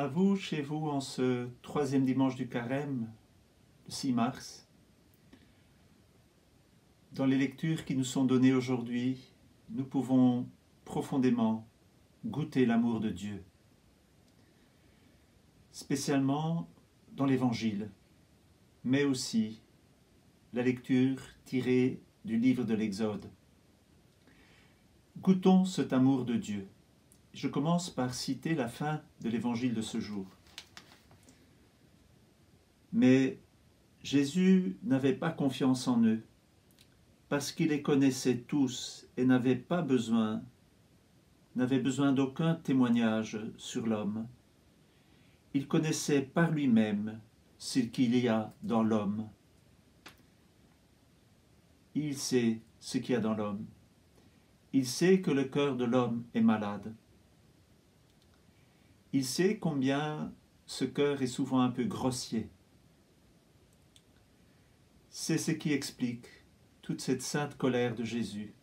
à vous, chez vous, en ce troisième dimanche du Carême, le 6 mars. Dans les lectures qui nous sont données aujourd'hui, nous pouvons profondément goûter l'amour de Dieu, spécialement dans l'Évangile, mais aussi la lecture tirée du livre de l'Exode. Goûtons cet amour de Dieu. Je commence par citer la fin de l'Évangile de ce jour. Mais Jésus n'avait pas confiance en eux, parce qu'il les connaissait tous et n'avait besoin d'aucun témoignage sur l'homme. Il connaissait par lui-même ce qu'il y a dans l'homme. Il sait ce qu'il y a dans l'homme. Il sait que le cœur de l'homme est malade. Il sait combien ce cœur est souvent un peu grossier. C'est ce qui explique toute cette sainte colère de Jésus.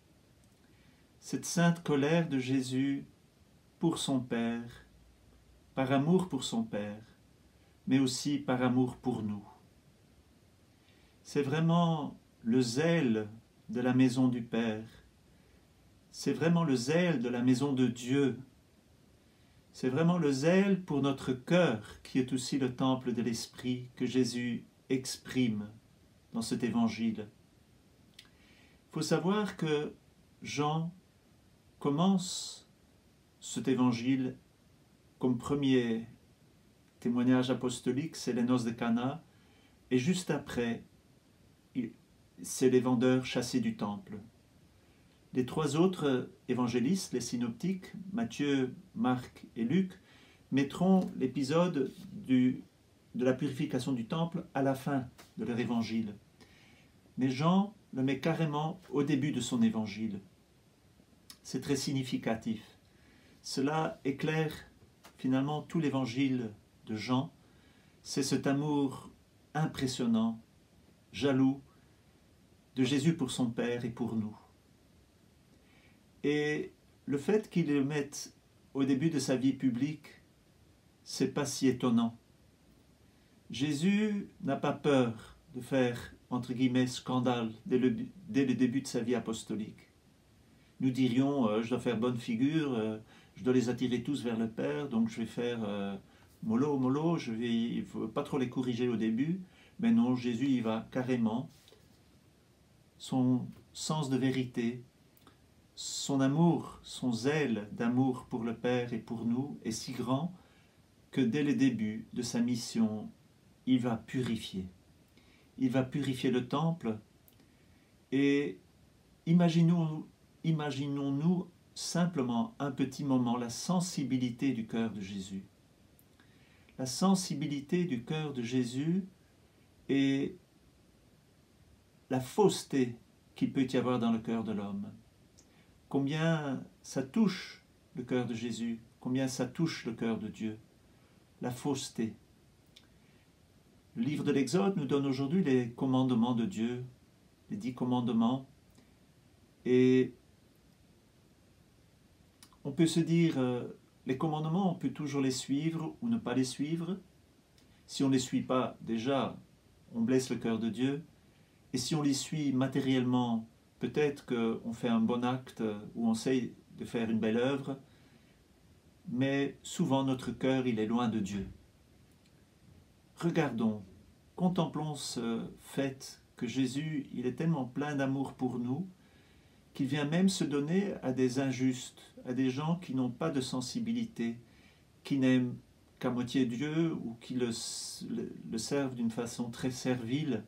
Cette sainte colère de Jésus pour son Père, par amour pour son Père, mais aussi par amour pour nous. C'est vraiment le zèle de la maison du Père. C'est vraiment le zèle de la maison de Dieu. C'est vraiment le zèle pour notre cœur qui est aussi le temple de l'Esprit que Jésus exprime dans cet évangile. Il faut savoir que Jean commence cet évangile comme premier témoignage apostolique, c'est les noces de Cana, et juste après, c'est les vendeurs chassés du temple. Les trois autres évangélistes, les synoptiques, Matthieu, Marc et Luc, mettront l'épisode de la purification du temple à la fin de leur évangile. Mais Jean le met carrément au début de son évangile. C'est très significatif. Cela éclaire finalement tout l'évangile de Jean. C'est cet amour impressionnant, jaloux, de Jésus pour son Père et pour nous. Et le fait qu'il le mette au début de sa vie publique, c'est pas si étonnant. Jésus n'a pas peur de faire, entre guillemets, scandale dès le début de sa vie apostolique. Nous dirions, je dois faire bonne figure, je dois les attirer tous vers le Père, donc je vais faire mollo, il ne faut pas trop les corriger au début. Mais non, Jésus, il va carrément, son sens de vérité, son amour, son zèle d'amour pour le Père et pour nous est si grand que dès le début de sa mission, il va purifier. Il va purifier le temple et imaginons-nous simplement un petit moment la sensibilité du cœur de Jésus. La sensibilité du cœur de Jésus et la fausseté qu'il peut y avoir dans le cœur de l'homme. Combien ça touche le cœur de Jésus, combien ça touche le cœur de Dieu. La fausseté. Le livre de l'Exode nous donne aujourd'hui les commandements de Dieu, les 10 commandements. Et on peut se dire, les commandements, on peut toujours les suivre ou ne pas les suivre. Si on ne les suit pas, déjà, on blesse le cœur de Dieu. Et si on les suit matériellement, peut-être qu'on fait un bon acte ou on essaye de faire une belle œuvre, mais souvent notre cœur, il est loin de Dieu. Regardons, contemplons ce fait que Jésus, il est tellement plein d'amour pour nous, qu'il vient même se donner à des injustes, à des gens qui n'ont pas de sensibilité, qui n'aiment qu'à moitié Dieu ou qui le servent d'une façon très servile,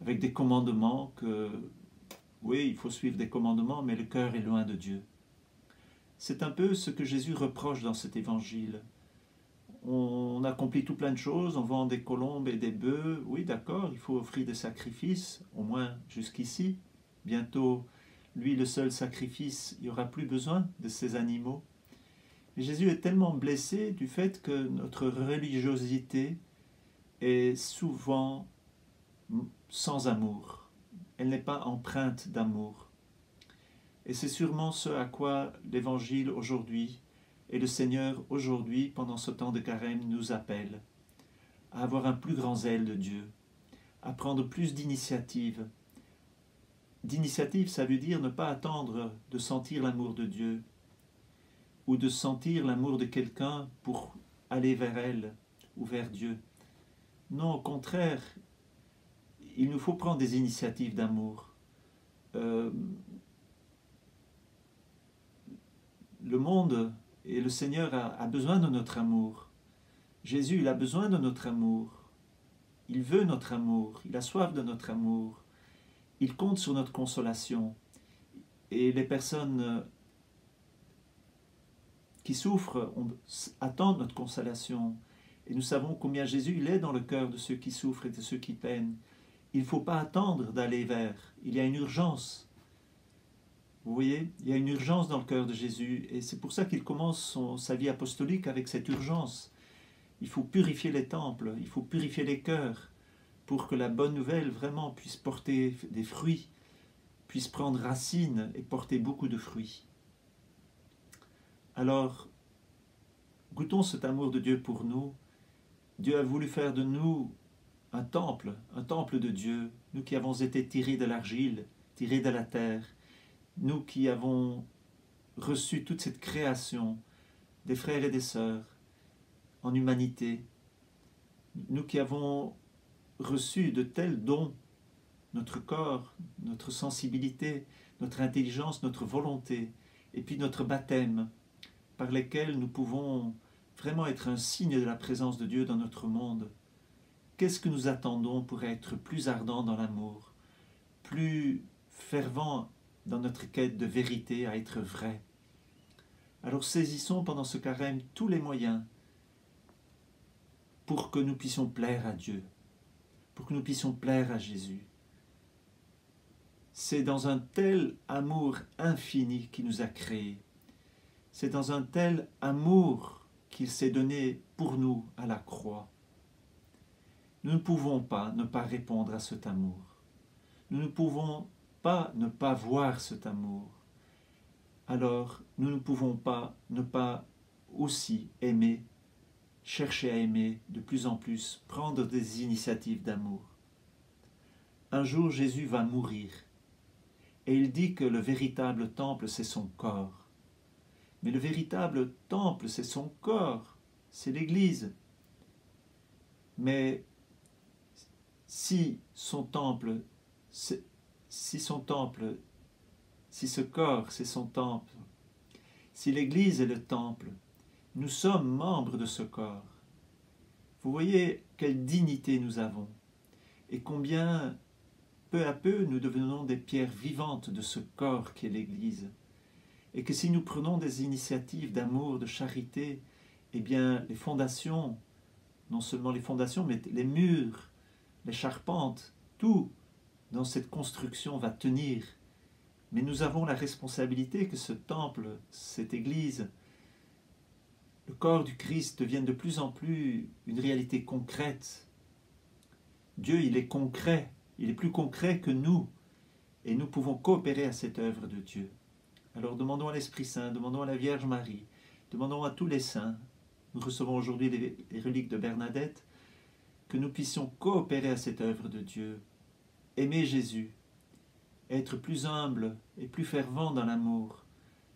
avec des commandements que, oui, il faut suivre des commandements, mais le cœur est loin de Dieu. C'est un peu ce que Jésus reproche dans cet évangile. On accomplit tout plein de choses, on vend des colombes et des bœufs, oui d'accord, il faut offrir des sacrifices, au moins jusqu'ici. Bientôt, lui, le seul sacrifice, il n'y aura plus besoin de ces animaux. Mais Jésus est tellement blessé du fait que notre religiosité est souvent sans amour. Elle n'est pas empreinte d'amour. Et c'est sûrement ce à quoi l'Évangile aujourd'hui Et le Seigneur, aujourd'hui, pendant ce temps de carême, nous appelle à avoir un plus grand zèle de Dieu, à prendre plus d'initiatives. D'initiative, ça veut dire ne pas attendre de sentir l'amour de Dieu ou de sentir l'amour de quelqu'un pour aller vers elle ou vers Dieu. Non, au contraire, il nous faut prendre des initiatives d'amour. Le monde et le Seigneur a besoin de notre amour. Jésus, il a besoin de notre amour. Il veut notre amour. Il a soif de notre amour. Il compte sur notre consolation. Et les personnes qui souffrent attendent notre consolation. Et nous savons combien Jésus il est dans le cœur de ceux qui souffrent et de ceux qui peinent. Il ne faut pas attendre d'aller vers. Il y a une urgence. Vous voyez, il y a une urgence dans le cœur de Jésus. Et c'est pour ça qu'il commence sa vie apostolique avec cette urgence. Il faut purifier les temples, il faut purifier les cœurs pour que la bonne nouvelle vraiment puisse porter des fruits, puisse prendre racine et porter beaucoup de fruits. Alors, goûtons cet amour de Dieu pour nous. Dieu a voulu faire de nous un temple de Dieu, nous qui avons été tirés de l'argile, tirés de la terre, nous qui avons reçu toute cette création des frères et des sœurs en humanité, nous qui avons reçu de tels dons, notre corps, notre sensibilité, notre intelligence, notre volonté, et puis notre baptême, par lesquels nous pouvons vraiment être un signe de la présence de Dieu dans notre monde. Qu'est-ce que nous attendons pour être plus ardents dans l'amour, plus fervents dans notre quête de vérité, à être vrai? Alors saisissons pendant ce carême tous les moyens pour que nous puissions plaire à Dieu, pour que nous puissions plaire à Jésus. C'est dans un tel amour infini qui nous a créés. C'est dans un tel amour qu'il s'est donné pour nous à la croix. Nous ne pouvons pas ne pas répondre à cet amour. Nous ne pouvons pas ne pas voir cet amour. Alors, nous ne pouvons pas ne pas aussi aimer, chercher à aimer de plus en plus, prendre des initiatives d'amour. Un jour, Jésus va mourir. Et il dit que le véritable temple, c'est son corps. Mais le véritable temple, c'est son corps, c'est l'Église. Mais si ce corps, c'est son temple, si l'Église est le temple, nous sommes membres de ce corps. Vous voyez quelle dignité nous avons et combien peu à peu nous devenons des pierres vivantes de ce corps qu'est l'Église. Et que si nous prenons des initiatives d'amour, de charité, eh bien les fondations, non seulement les fondations, mais les murs, les charpentes, tout dans cette construction va tenir. Mais nous avons la responsabilité que ce temple, cette Église, le corps du Christ devienne de plus en plus une réalité concrète. Dieu, il est concret, il est plus concret que nous, et nous pouvons coopérer à cette œuvre de Dieu. Alors demandons à l'Esprit Saint, demandons à la Vierge Marie, demandons à tous les saints, nous recevons aujourd'hui les reliques de Bernadette, que nous puissions coopérer à cette œuvre de Dieu, aimer Jésus, être plus humble et plus fervent dans l'amour,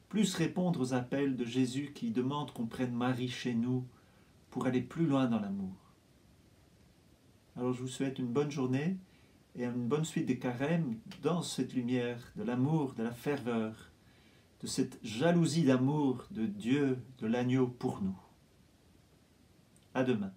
plus répondre aux appels de Jésus qui demande qu'on prenne Marie chez nous pour aller plus loin dans l'amour. Alors je vous souhaite une bonne journée et une bonne suite des carêmes dans cette lumière de l'amour, de la ferveur, de cette jalousie d'amour de Dieu, de l'agneau pour nous. À demain.